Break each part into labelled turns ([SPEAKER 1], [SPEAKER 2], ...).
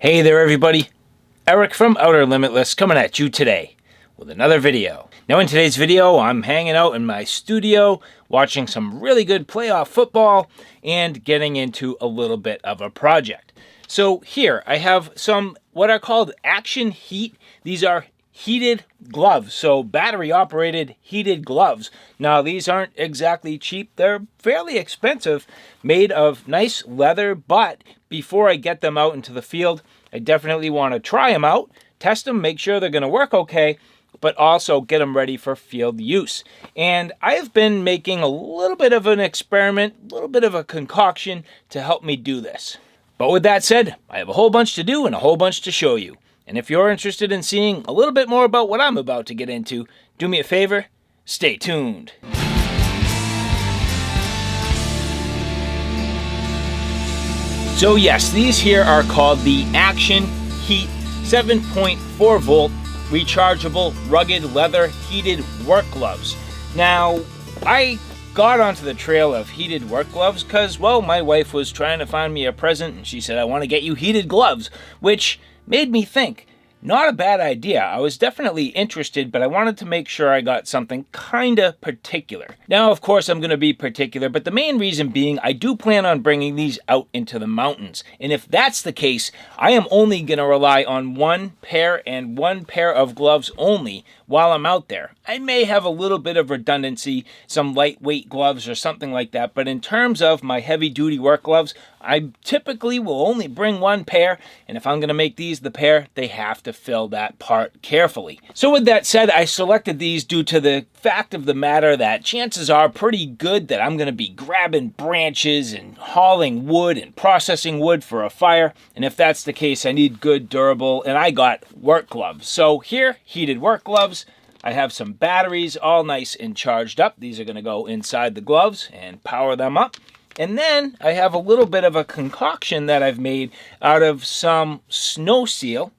[SPEAKER 1] Hey there everybody, Eric from Outer Limitless coming at you today with another video. Now in today's video, I'm hanging out in my studio, watching some really good playoff football, and getting into a little bit of a project. So here, I have some what are called action heat. These are heated gloves, so battery operated heated gloves. Now these aren't exactly cheap, they're fairly expensive, made of nice leather, but before I get them out into the field, I definitely want to try them out, test them, make sure they're going to work okay, but also get them ready for field use. And I have been making a little bit of an experiment, a little bit of a concoction to help me do this. But with that said, I have a whole bunch to do and a whole bunch to show you. And if you're interested in seeing a little bit more about what I'm about to get into, do me a favor, stay tuned. So yes, these here are called the Action Heat 7.4 volt rechargeable rugged leather heated work gloves. Now, I got onto the trail of heated work gloves because, well, my wife was trying to find me a present and she said, I want to get you heated gloves, which made me think, not a bad idea. I was definitely interested, but I wanted to make sure I got something kinda particular. Now, of course, I'm gonna be particular, but the main reason being I do plan on bringing these out into the mountains. And if that's the case, I am only gonna rely on one pair of gloves only while I'm out there. I may have a little bit of redundancy, some lightweight gloves or something like that, but in terms of my heavy duty work gloves, I typically will only bring one pair, and if I'm gonna make these the pair, they have to fill that part carefully. So with that said, I selected these due to the fact of the matter that chances are pretty good that I'm gonna be grabbing branches and hauling wood and processing wood for a fire, and if that's the case, I need good, durable, and I got work gloves. So here, heated work gloves. I have some batteries all nice and charged up. These are gonna go inside the gloves and power them up. And then I have a little bit of a concoction that I've made out of some snow seal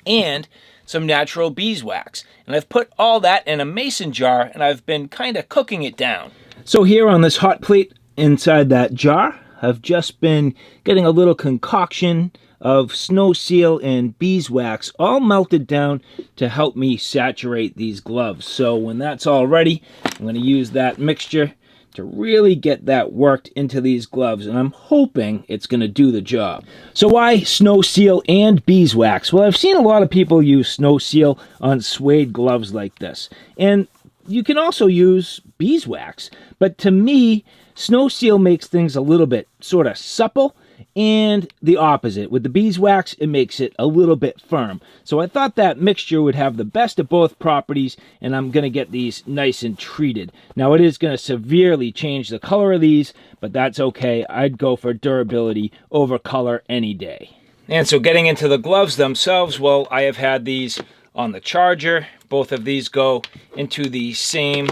[SPEAKER 1] and some natural beeswax. And I've put all that in a mason jar and I've been kind of cooking it down. So here on this hot plate inside that jar, I've just been getting a little concoction of snow seal and beeswax all melted down to help me saturate these gloves. So when that's all ready, I'm going to use that mixture to really get that worked into these gloves, and I'm hoping it's going to do the job. So why snow seal and beeswax? Well, I've seen a lot of people use snow seal on suede gloves like this, and you can also use beeswax, but to me, snow seal makes things a little bit sort of supple, and the opposite. With the beeswax, it makes it a little bit firm. So I thought that mixture would have the best of both properties, and I'm going to get these nice and treated. Now, it is going to severely change the color of these, but that's okay. I'd go for durability over color any day. And so getting into the gloves themselves, well, I have had these on the charger. Both of these go into the same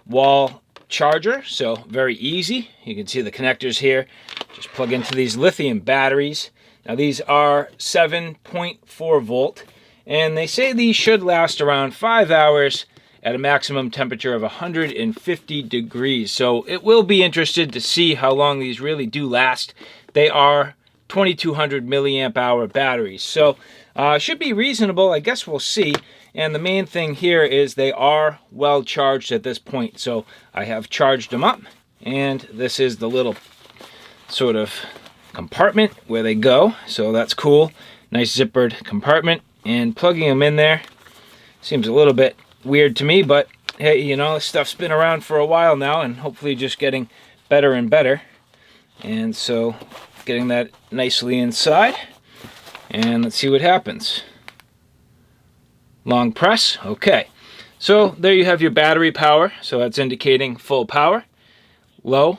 [SPEAKER 1] wall charger, so very easy. You can see the connectors here. Just plug into these lithium batteries. Now these are 7.4 volt, and they say these should last around 5 hours at a maximum temperature of 150 degrees. So it will be interesting to see how long these really do last. They are 2200 milliamp hour batteries, so should be reasonable. I guess we'll see. And the main thing here is they are well charged at this point. So I have charged them up, and this is the little sort of compartment where they go. So that's cool. Nice zippered compartment, and plugging them in there seems a little bit weird to me, but hey, you know, this stuff's been around for a while now and hopefully just getting better and better. And so getting that nicely inside, and let's see what happens. Long press, okay. So there you have your battery power. So that's indicating full power, low,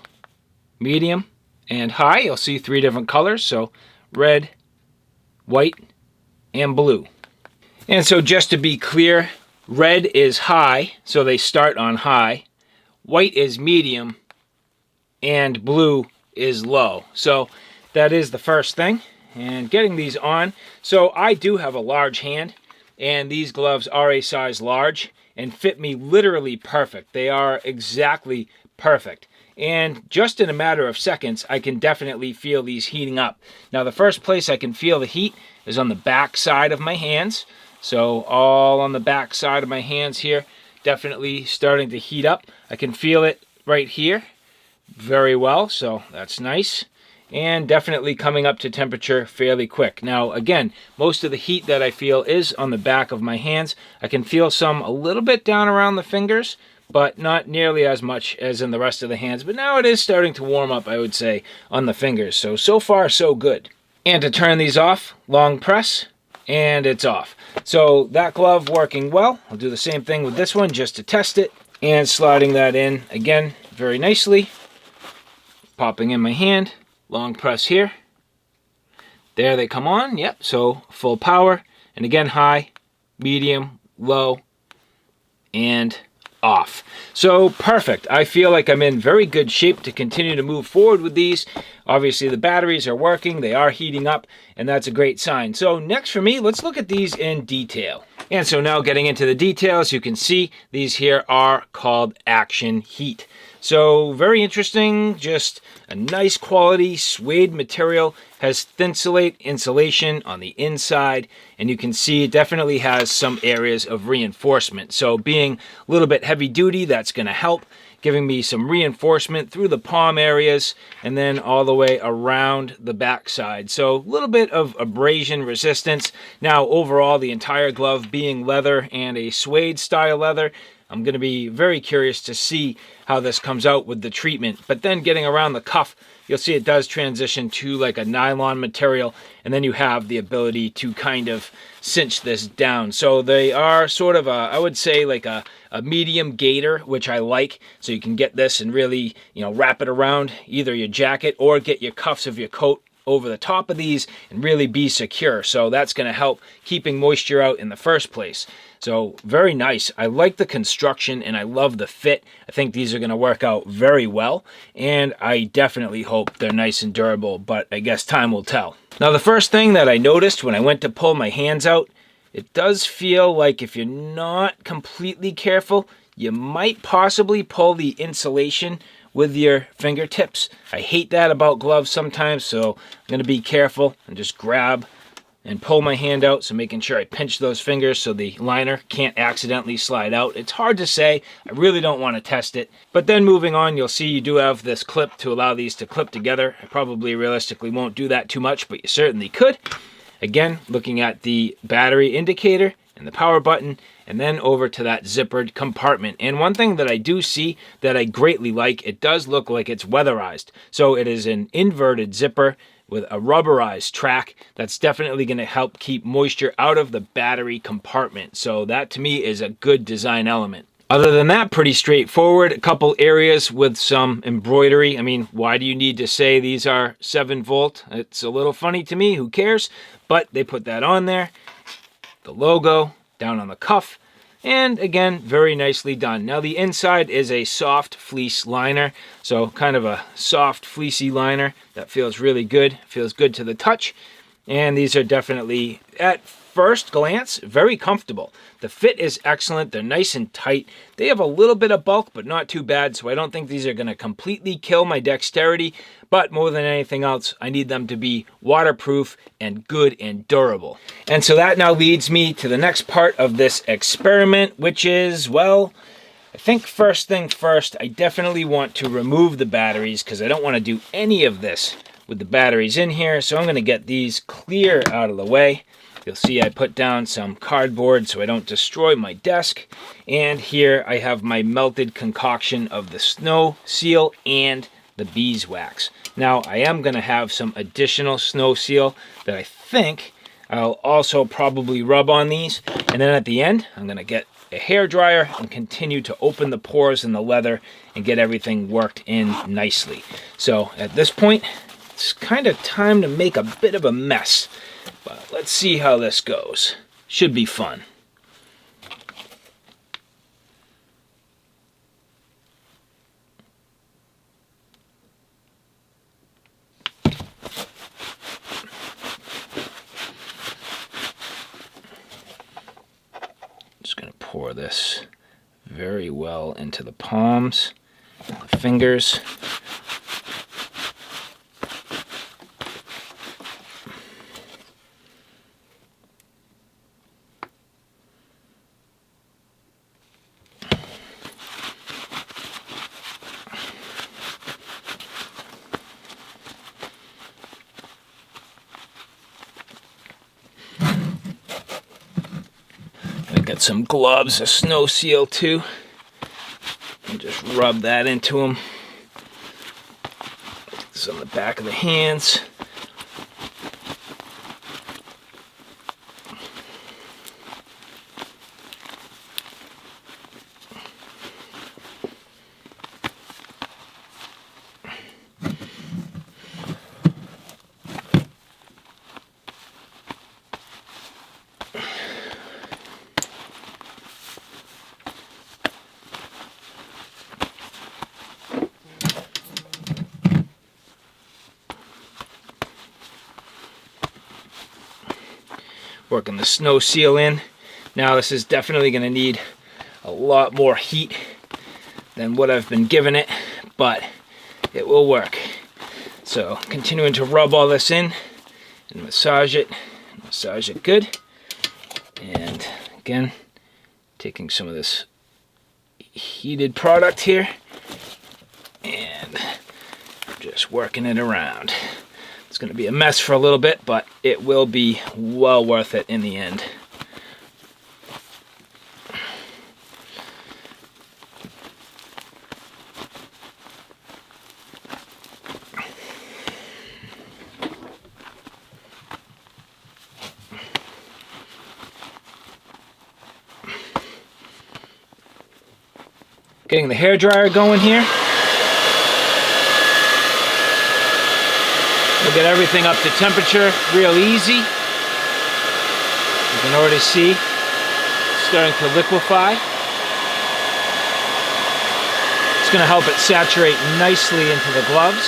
[SPEAKER 1] medium, and high. You'll see 3 different colors, so red, white, and blue. And so just to be clear, red is high, so they start on high. White is medium, and blue is low. So that is the first thing. And getting these on, so I do have a large hand, and these gloves are a size large and fit me literally perfect. They are exactly perfect. and just in a matter of seconds, I can definitely feel these heating up. Now, the first place I can feel the heat is on the back side of my hands. So all on the back side of my hands here, definitely starting to heat up. I can feel it right here very well, so that's nice. And definitely coming up to temperature fairly quick. Now, again, most of the heat that I feel is on the back of my hands. I can feel some a little bit down around the fingers, but not nearly as much as in the rest of the hands. But now it is starting to warm up, I would say, on the fingers. So far, so good. And to turn these off, long press, and it's off. So that glove working well. I'll do the same thing with this one just to test it. And sliding that in, again, very nicely. Popping in my hand. Long press here. There they come on. Yep, so full power. And again, high, medium, low, and off. So perfect. I feel like I'm in very good shape to continue to move forward with these. Obviously, the batteries are working. They are heating up, and that's a great sign. So next for me, let's look at these in detail. And so now getting into the details, you can see these here are called Action Heat. So very interesting, just a nice quality suede material, has Thinsulate insulation on the inside, and you can see it definitely has some areas of reinforcement. So being a little bit heavy duty, that's going to help, giving me some reinforcement through the palm areas and then all the way around the backside. So a little bit of abrasion resistance. Now overall, the entire glove being leather and a suede style leather, I'm going to be very curious to see how this comes out with the treatment. But then getting around the cuff, you'll see it does transition to like a nylon material, and then you have the ability to kind of cinch this down. So they are sort of I would say like a medium gaiter, which I like. So you can get this and really, wrap it around either your jacket or get your cuffs of your coat over the top of these and really be secure. So that's going to help keeping moisture out in the first place. So very nice. I like the construction and I love the fit. I think these are going to work out very well, and I definitely hope they're nice and durable, but I guess time will tell. Now the first thing that I noticed when I went to pull my hands out, it does feel like if you're not completely careful, you might possibly pull the insulation with your fingertips. I hate that about gloves sometimes, so I'm going to be careful and just grab and pull my hand out, so making sure I pinch those fingers so the liner can't accidentally slide out. It's hard to say. I really don't want to test it. But then moving on, you'll see you do have this clip to allow these to clip together. I probably realistically won't do that too much, but you certainly could. Again, looking at the battery indicator and the power button, and then over to that zippered compartment. And one thing that I do see that I greatly like, it does look like it's weatherized. So it is an inverted zipper with a rubberized track. That's definitely going to help keep moisture out of the battery compartment. So that to me is a good design element. Other than that, pretty straightforward. A couple areas with some embroidery. I mean, why do you need to say these are 7 volt? It's a little funny to me, who cares? But they put that on there. The logo down on the cuff. And again, very nicely done. Now the inside is a soft fleece liner. So kind of a soft fleecy liner that feels really good. Feels good to the touch. And these are definitely, at first glance, very comfortable. The fit is excellent. They're nice and tight. They have a little bit of bulk, but not too bad. So I don't think these are going to completely kill my dexterity. But more than anything else, I need them to be waterproof and good and durable. And so that now leads me to the next part of this experiment, which is, well, I think first thing first, I definitely want to remove the batteries because I don't want to do any of this with the batteries in here. So I'm going to get these clear out of the way. You'll see I put down some cardboard so I don't destroy my desk. And here I have my melted concoction of the snow seal and the beeswax. Now I am going to have some additional snow seal that I think I'll also probably rub on these. And then at the end, I'm going to get a hair dryer and continue to open the pores in the leather and get everything worked in nicely. So at this point, it's kind of time to make a bit of a mess. But let's see how this goes. Should be fun. Just going to pour this very well into the palms, the fingers. Get some gloves, a snow seal too, and just rub that into them. This on the back of the hands. Working the snow seal in. Now this is definitely going to need a lot more heat than what I've been giving it, but it will work. So continuing to rub all this in and massage it good. And again, taking some of this heated product here and just working it around. It's going to be a mess for a little bit, but it will be well worth it in the end. Getting the hairdryer going here. We'll get everything up to temperature real easy. You can already see it's starting to liquefy. It's going to help it saturate nicely into the gloves.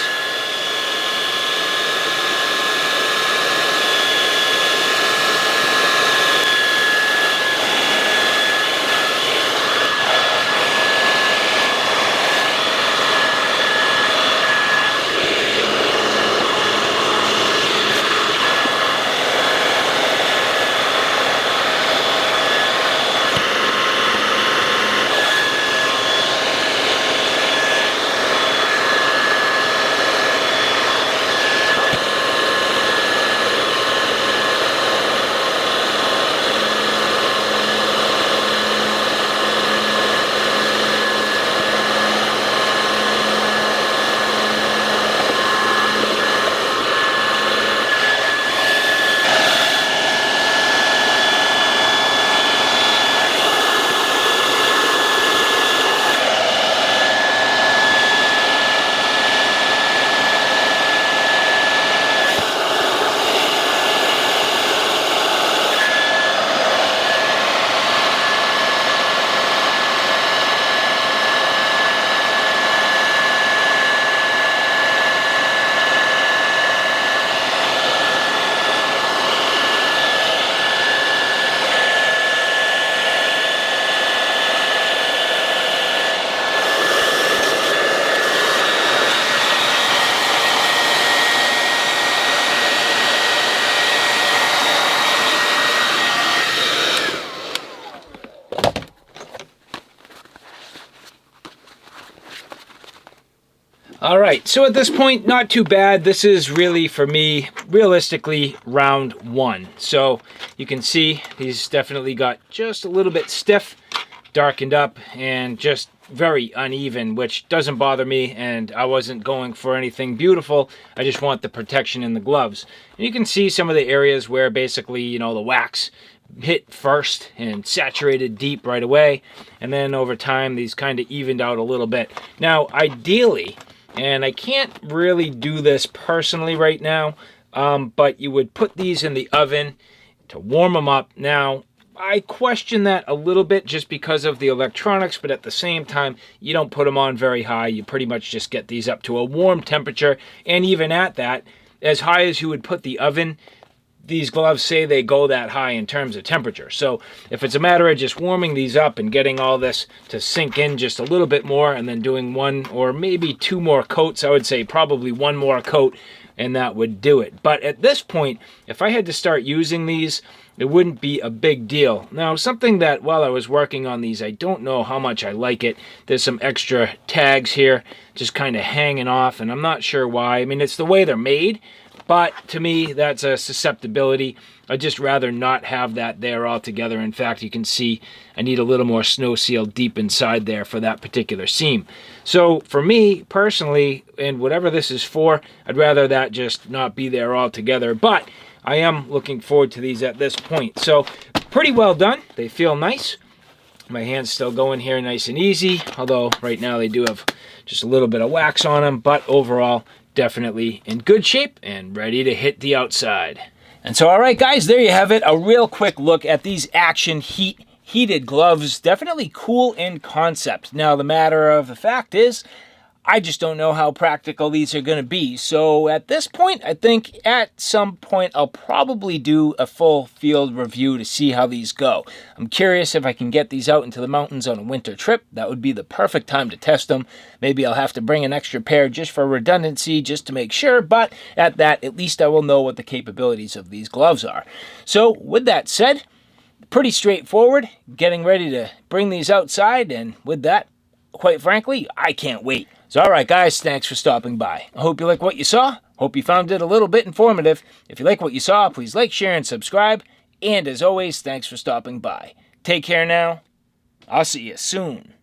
[SPEAKER 1] All right, so at this point, not too bad. This is really, for me, realistically, round one. So you can see he's definitely got just a little bit stiff, darkened up, and just very uneven, which doesn't bother me, and I wasn't going for anything beautiful. I just want the protection in the gloves. And you can see some of the areas where basically, you know, the wax hit first and saturated deep right away, and then over time these kind of evened out a little bit. Now ideally, and I can't really do this personally right now, but you would put these in the oven to warm them up. Now I question that a little bit just because of the electronics, but at the same time you don't put them on very high. You pretty much just get these up to a warm temperature, and even at that, as high as you would put the oven, these gloves say they go that high in terms of temperature. So if it's a matter of just warming these up and getting all this to sink in just a little bit more, and then doing one or maybe two more coats, I would say probably one more coat, and that would do it. But at this point, if I had to start using these, it wouldn't be a big deal. Now, something that while I was working on these, I don't know how much I like it. There's some extra tags here just kind of hanging off, and I'm not sure why. I mean, it's the way they're made, But to me, that's a susceptibility. I'd just rather not have that there altogether. In fact, you can see I need a little more snow seal deep inside there for that particular seam. So for me personally, and whatever this is for, I'd rather that just not be there altogether. But I am looking forward to these at this point. So pretty well done. They feel nice. My hand's still going here nice and easy, although right now they do have just a little bit of wax on them, but overall, definitely in good shape and ready to hit the outside. And so, all right, guys, there you have it. A real quick look at these Action heated gloves. Definitely cool in concept. Now, the matter of the fact is, I just don't know how practical these are going to be. So at this point, I think at some point I'll probably do a full field review to see how these go. I'm curious if I can get these out into the mountains on a winter trip. That would be the perfect time to test them. Maybe I'll have to bring an extra pair just for redundancy, just to make sure. But at that, at least I will know what the capabilities of these gloves are. So with that said, pretty straightforward. Getting ready to bring these outside. And with that, quite frankly, I can't wait. So all right, guys, thanks for stopping by. I hope you like what you saw. Hope you found it a little bit informative. If you like what you saw, please like, share, and subscribe. And as always, thanks for stopping by. Take care now. I'll see you soon.